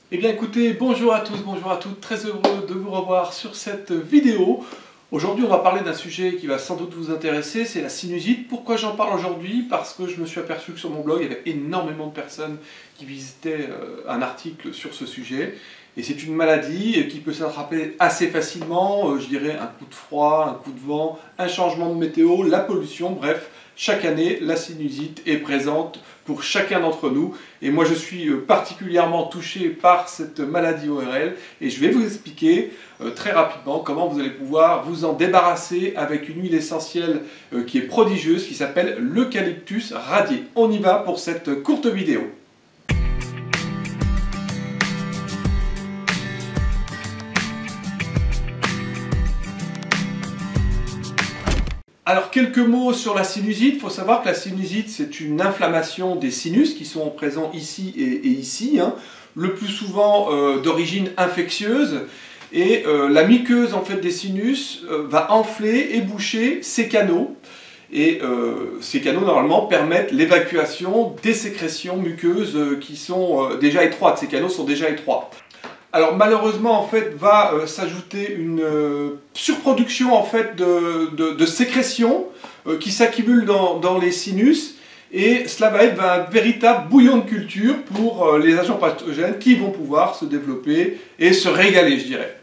Eh bien écoutez, bonjour à tous, bonjour à toutes, très heureux de vous revoir sur cette vidéo. Aujourd'hui on va parler d'un sujet qui va sans doute vous intéresser, c'est la sinusite. Pourquoi j'en parle aujourd'hui? Parce que je me suis aperçu que sur mon blog il y avait énormément de personnes qui visitaient un article sur ce sujet. Et c'est une maladie qui peut s'attraper assez facilement, je dirais un coup de froid, un coup de vent, un changement de météo, la pollution, bref. Chaque année, la sinusite est présente pour chacun d'entre nous. Et moi, je suis particulièrement touché par cette maladie ORL. Et je vais vous expliquer très rapidement comment vous allez pouvoir vous en débarrasser avec une huile essentielle qui est prodigieuse, qui s'appelle l'eucalyptus radié. On y va pour cette courte vidéo. Alors, quelques mots sur la sinusite. Il faut savoir que la sinusite, c'est une inflammation des sinus qui sont présents ici et ici, hein, le plus souvent d'origine infectieuse. Et la muqueuse en fait, des sinus va enfler et boucher ces canaux. Et ces canaux, normalement, permettent l'évacuation des sécrétions muqueuses qui sont déjà étroites. Ces canaux sont déjà étroits. Alors malheureusement, en fait, va s'ajouter une surproduction en fait, de sécrétions qui s'accumulent dans les sinus. Et cela va être un véritable bouillon de culture pour les agents pathogènes qui vont pouvoir se développer et se régaler, je dirais.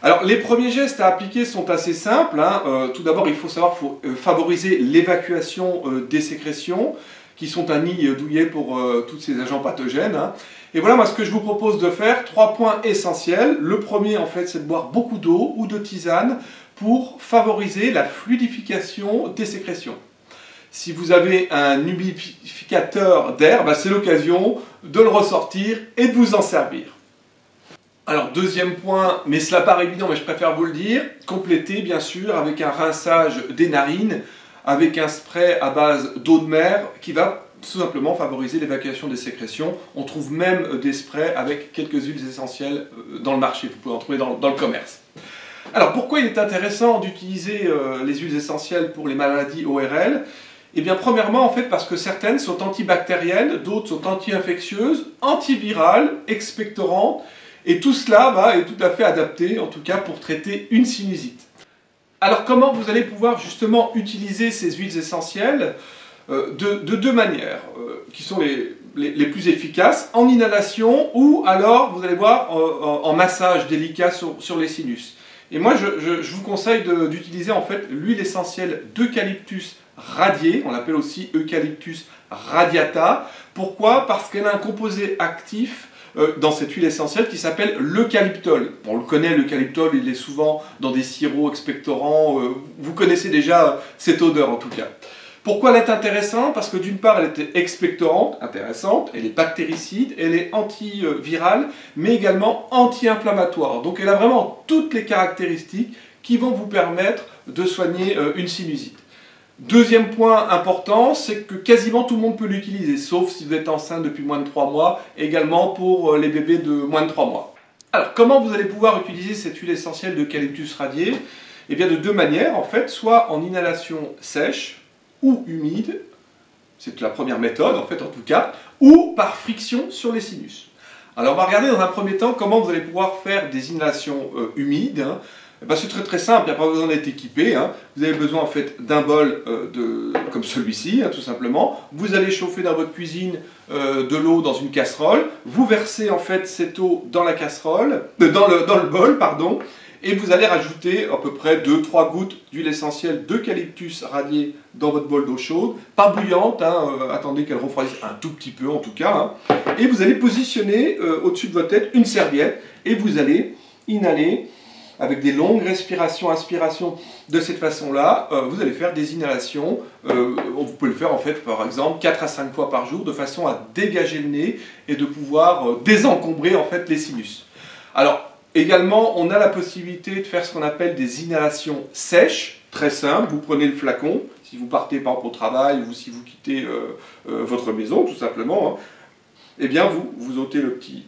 Alors, les premiers gestes à appliquer sont assez simples. Hein. Tout d'abord, il faut savoir qu'il faut favoriser l'évacuation des sécrétions, qui sont un nid douillet pour tous ces agents pathogènes. Hein. Et voilà, moi, ce que je vous propose de faire, 3 points essentiels. Le premier, en fait, c'est de boire beaucoup d'eau ou de tisane pour favoriser la fluidification des sécrétions. Si vous avez un humidificateur d'air, c'est l'occasion de le ressortir et de vous en servir. Alors, deuxième point, mais cela paraît évident, mais je préfère vous le dire, complétez bien sûr avec un rinçage des narines, avec un spray à base d'eau de mer qui va tout simplement favoriser l'évacuation des sécrétions. On trouve même des sprays avec quelques huiles essentielles dans le marché, vous pouvez en trouver dans le commerce. Alors, pourquoi il est intéressant d'utiliser les huiles essentielles pour les maladies ORL? Eh bien, premièrement, en fait, parce que certaines sont antibactériennes, d'autres sont anti-infectieuses, antivirales, expectorantes, et tout cela est tout à fait adapté, en tout cas, pour traiter une sinusite. Alors, comment vous allez pouvoir justement utiliser ces huiles essentielles? De deux manières, qui sont les plus efficaces, en inhalation ou alors, vous allez voir, en massage délicat sur les sinus. Et moi, je vous conseille d'utiliser en fait l'huile essentielle d'eucalyptus radié, on l'appelle aussi Eucalyptus radiata. Pourquoi? Parce qu'elle a un composé actif dans cette huile essentielle qui s'appelle l'eucalyptol. On le connaît, l'eucalyptol, il est souvent dans des sirops expectorants. Vous connaissez déjà cette odeur en tout cas. Pourquoi elle est intéressante? Parce que d'une part, elle était expectorante, intéressante, elle est bactéricide, elle est antivirale, mais également anti-inflammatoire. Donc elle a vraiment toutes les caractéristiques qui vont vous permettre de soigner une sinusite. Deuxième point important, c'est que quasiment tout le monde peut l'utiliser, sauf si vous êtes enceinte depuis moins de 3 mois, également pour les bébés de moins de 3 mois. Alors, comment vous allez pouvoir utiliser cette huile essentielle d'eucalyptus radié? Eh bien, de deux manières, en fait, soit en inhalation sèche ou humide, c'est la première méthode, en fait, en tout cas, ou par friction sur les sinus. Alors, on va regarder dans un premier temps comment vous allez pouvoir faire des inhalations humides. Hein. C'est très simple, il n'y a pas besoin d'être équipé. Hein. Vous avez besoin en fait d'un bol comme celui-ci, hein, tout simplement. Vous allez chauffer dans votre cuisine de l'eau dans une casserole. Vous versez en fait cette eau dans la casserole, dans le bol, pardon, et vous allez rajouter à peu près 2-3 gouttes d'huile essentielle d'eucalyptus radié dans votre bol d'eau chaude, pas bouillante, hein, attendez qu'elle refroidisse un tout petit peu en tout cas. Hein. Et vous allez positionner au-dessus de votre tête une serviette et vous allez inhaler. Avec des longues respirations, inspirations de cette façon-là, vous allez faire des inhalations. Vous pouvez le faire en fait, par exemple, 4 à 5 fois par jour, de façon à dégager le nez et de pouvoir désencombrer en fait les sinus. Alors, également, on a la possibilité de faire ce qu'on appelle des inhalations sèches, très simple. Vous prenez le flacon, si vous partez par exemple au travail ou si vous quittez votre maison, tout simplement. Hein, eh bien, vous ôtez le petit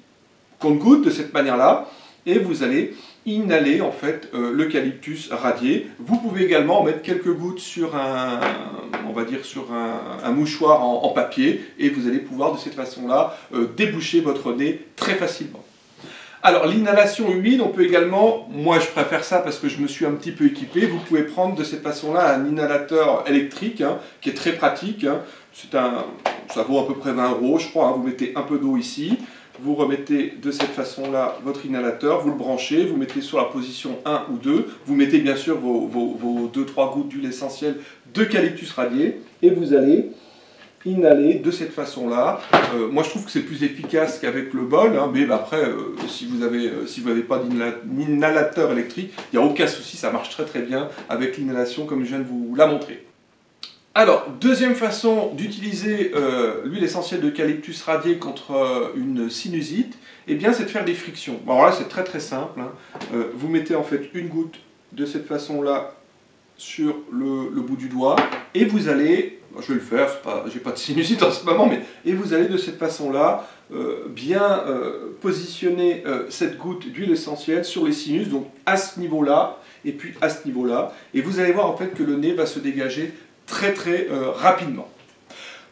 compte-gouttes de cette manière-là et vous allez inhaler en fait l'eucalyptus radié. Vous pouvez également mettre quelques gouttes sur on va dire sur un mouchoir en papier et vous allez pouvoir de cette façon-là déboucher votre nez très facilement. Alors l'inhalation humide, on peut également, moi je préfère ça parce que je me suis un petit peu équipé, vous pouvez prendre de cette façon-là un inhalateur électrique hein, qui est très pratique. Hein. Ça vaut à peu près 20 € je crois, hein. Vous mettez un peu d'eau ici, vous remettez de cette façon-là votre inhalateur, vous le branchez, vous mettez sur la position 1 ou 2, vous mettez bien sûr vos 2-3 gouttes d'huile essentielle d'eucalyptus radié et vous allez inhaler de cette façon-là. Moi je trouve que c'est plus efficace qu'avec le bol, hein, mais après si vous n'avez pas d'inhalateur électrique, il n'y a aucun souci, ça marche très très bien avec l'inhalation comme je viens de vous la montrer. Alors, deuxième façon d'utiliser l'huile essentielle d'eucalyptus radiée contre une sinusite, eh bien c'est de faire des frictions. Bon, alors là c'est très très simple, hein. Vous mettez en fait une goutte de cette façon-là sur le bout du doigt et vous allez, je vais le faire, j'ai pas de sinusite en ce moment, et vous allez de cette façon-là bien positionner cette goutte d'huile essentielle sur les sinus, donc à ce niveau-là et puis à ce niveau-là, et vous allez voir en fait que le nez va se dégager très très rapidement.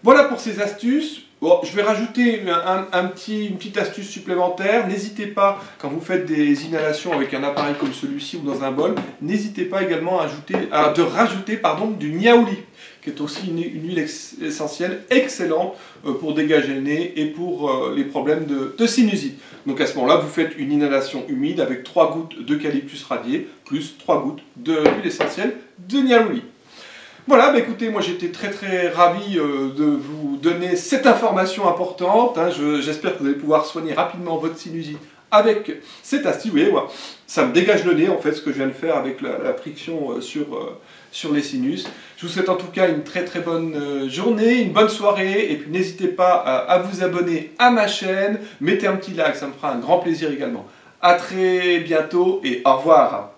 Voilà pour ces astuces. Bon, je vais rajouter une petite astuce supplémentaire. N'hésitez pas, quand vous faites des inhalations avec un appareil comme celui-ci ou dans un bol, n'hésitez pas également à rajouter du niaouli, qui est aussi une huile essentielle excellente pour dégager le nez et pour les problèmes de sinusite. Donc à ce moment-là, vous faites une inhalation humide avec 3 gouttes d'eucalyptus radié plus 3 gouttes d'huile essentielle de niaouli. Voilà, bah écoutez, moi j'étais très très ravi de vous donner cette information importante. Hein. J'espère que vous allez pouvoir soigner rapidement votre sinusite avec cette astuce. Vous voyez, moi, ça me dégage le nez en fait, ce que je viens de faire avec la friction sur les sinus. Je vous souhaite en tout cas une très très bonne journée, une bonne soirée. Et puis n'hésitez pas à vous abonner à ma chaîne. Mettez un petit like, ça me fera un grand plaisir également. À très bientôt et au revoir.